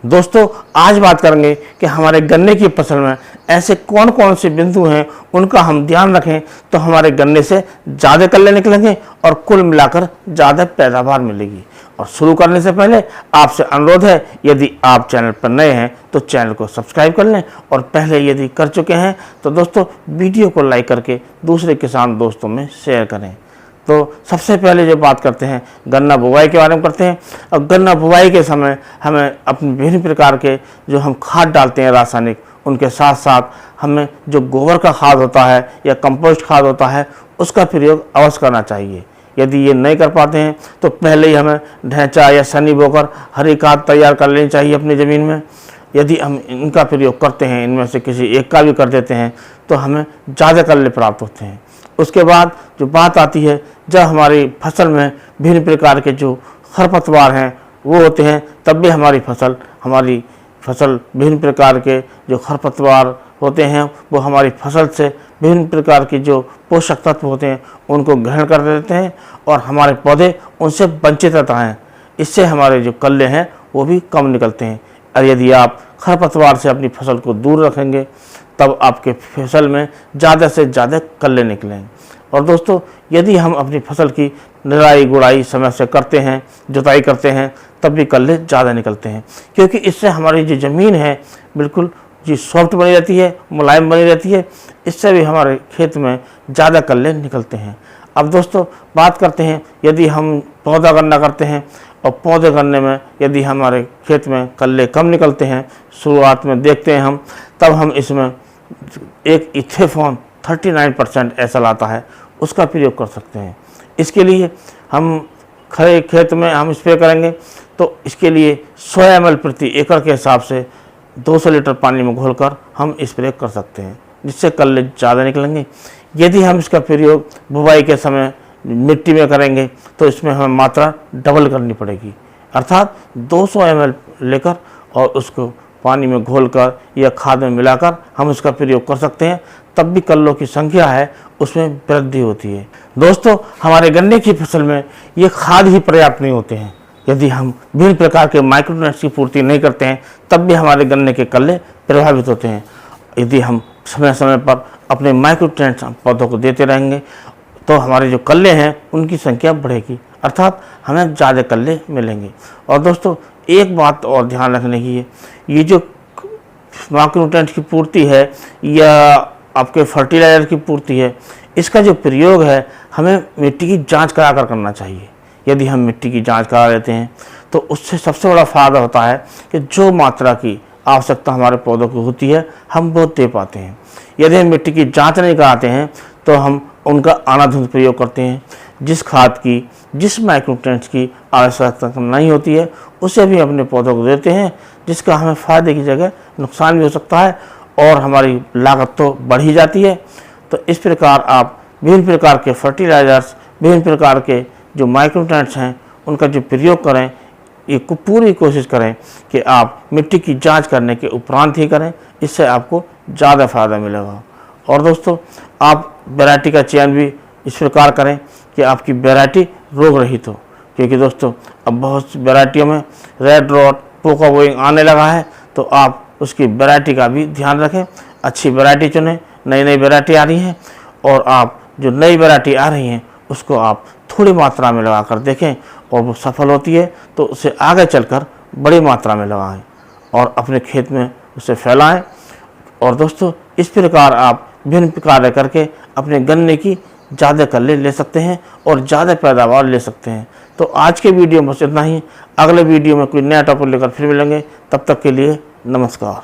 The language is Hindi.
दोस्तों आज बात करेंगे कि हमारे गन्ने की फसल में ऐसे कौन कौन से बिंदु हैं उनका हम ध्यान रखें तो हमारे गन्ने से ज़्यादा कल्ले निकलेंगे और कुल मिलाकर ज़्यादा पैदावार मिलेगी। और शुरू करने से पहले आपसे अनुरोध है, यदि आप चैनल पर नए हैं तो चैनल को सब्सक्राइब कर लें और पहले यदि कर चुके हैं तो दोस्तों वीडियो को लाइक करके दूसरे किसान दोस्तों में शेयर करें। तो सबसे पहले जो बात करते हैं गन्ना बुवाई के बारे में करते हैं। और गन्ना बुवाई के समय हमें अपने विभिन्न प्रकार के जो हम खाद डालते हैं रासायनिक, उनके साथ साथ हमें जो गोबर का खाद होता है या कंपोस्ट खाद होता है उसका प्रयोग अवश्य करना चाहिए। यदि ये नहीं कर पाते हैं तो पहले ही हमें ढैंचा या सनी बोकर हरी खाद तैयार कर लेनी चाहिए अपनी ज़मीन में। यदि हम इनका प्रयोग करते हैं, इनमें से किसी एक का भी कर देते हैं तो हमें ज़्यादा कल्ले प्राप्त होते हैं। उसके बाद जो बात आती है, जब हमारी फसल में भिन्न प्रकार के जो खरपतवार हैं वो होते हैं, तब भी हमारी फसल विभिन्न प्रकार के जो खरपतवार होते हैं वो हमारी फसल से विभिन्न प्रकार की जो पोषक तत्व होते हैं उनको ग्रहण कर देते हैं और हमारे पौधे उनसे वंचित रहता है। इससे हमारे जो कल्ले हैं वो भी कम निकलते हैं। और यदि आप खरपतवार से अपनी फसल को दूर रखेंगे तब आपके फसल में ज़्यादा से ज़्यादा कल्ले निकलेंगे। और दोस्तों यदि हम अपनी फसल की निराई गुड़ाई समय से करते हैं, जुताई करते हैं, तब भी कल्ले ज़्यादा निकलते हैं, क्योंकि इससे हमारी जो ज़मीन है बिल्कुल जी सॉफ्ट बनी रहती है, मुलायम बनी रहती है। इससे भी हमारे खेत में ज़्यादा कल्ले निकलते हैं। अब दोस्तों बात करते हैं, यदि हम पौधा गन्ना करते हैं और पौधे गन्ने में यदि हमारे खेत में कल्ले कम निकलते हैं, शुरुआत में देखते हैं हम, तब हम इसमें एक इथेफॉन 39% ऐसा लाता है, उसका प्रयोग कर सकते हैं। इसके लिए हम खड़े खेत में हम स्प्रे करेंगे तो इसके लिए 100 ml प्रति एकड़ के हिसाब से 200 लीटर पानी में घोलकर हम स्प्रे कर सकते हैं, जिससे कल्ले ज़्यादा निकलेंगे। यदि हम इसका प्रयोग बुवाई के समय मिट्टी में करेंगे तो इसमें हमें मात्रा डबल करनी पड़ेगी, अर्थात 200 ml लेकर और उसको पानी में घोलकर या खाद में मिलाकर हम उसका प्रयोग कर सकते हैं, तब भी कल्लों की संख्या है उसमें वृद्धि होती है। दोस्तों हमारे गन्ने की फसल में ये खाद ही पर्याप्त नहीं होते हैं। यदि हम विभिन्न प्रकार के माइक्रोन्यूट्रिएंट्स की पूर्ति नहीं करते हैं तब भी हमारे गन्ने के कल्ले प्रभावित होते हैं। यदि हम समय समय पर अपने माइक्रोन्यूट्रिएंट्स पौधों को देते रहेंगे तो हमारे जो कल्ले हैं उनकी संख्या बढ़ेगी, अर्थात हमें ज़्यादा कल्ले मिलेंगे। और दोस्तों एक बात और ध्यान रखने की है, ये जो माइक्रोन्यूट्रिएंट्स की पूर्ति है या आपके फर्टिलाइज़र की पूर्ति है, इसका जो प्रयोग है हमें मिट्टी की जांच करा कर करना चाहिए। यदि हम मिट्टी की जांच करा लेते हैं तो उससे सबसे बड़ा फ़ायदा होता है कि जो मात्रा की आवश्यकता हमारे पौधों को होती है हम वो दे पाते हैं। यदि हम मिट्टी की जांच नहीं कराते हैं तो हम उनका अनाधुंध प्रयोग करते हैं। जिस खाद की, जिस माइक्रोन्यूट्रिएंट्स की आवश्यकता नहीं होती है उसे भी अपने पौधों को देते हैं, जिसका हमें फ़ायदे की जगह नुकसान भी हो सकता है और हमारी लागत तो बढ़ ही जाती है। तो इस प्रकार आप विभिन्न प्रकार के फर्टिलाइज़र्स, विभिन्न प्रकार के जो माइक्रोन्यूट्रिएंट्स हैं उनका जो प्रयोग करें, ये पूरी कोशिश करें कि आप मिट्टी की जांच करने के उपरांत ही करें, इससे आपको ज़्यादा फ़ायदा मिलेगा। और दोस्तों आप वैरायटी का चयन भी इस प्रकार करें कि आपकी वैरायटी रोग रहित हो, क्योंकि दोस्तों अब बहुत सी वैरायटियों में रेड रॉट, पोका बोइंग आने लगा है, तो आप उसकी वैरायटी का भी ध्यान रखें, अच्छी वैरायटी चुनें। नई नई वैरायटी आ रही हैं और आप जो नई वैरायटी आ रही हैं उसको आप थोड़ी मात्रा में लगा कर देखें और वो सफल होती है तो उसे आगे चलकर बड़ी मात्रा में लगाएं और अपने खेत में उसे फैलाएं। और दोस्तों इस प्रकार आप विभिन्न कार्य करके अपने गन्ने की ज़्यादा कल्ले ले सकते हैं और ज़्यादा पैदावार ले सकते हैं। तो आज के वीडियो में बस इतना ही। अगले वीडियो में कोई नया टॉपिक लेकर फिर मिलेंगे, तब तक के लिए नमस्कार।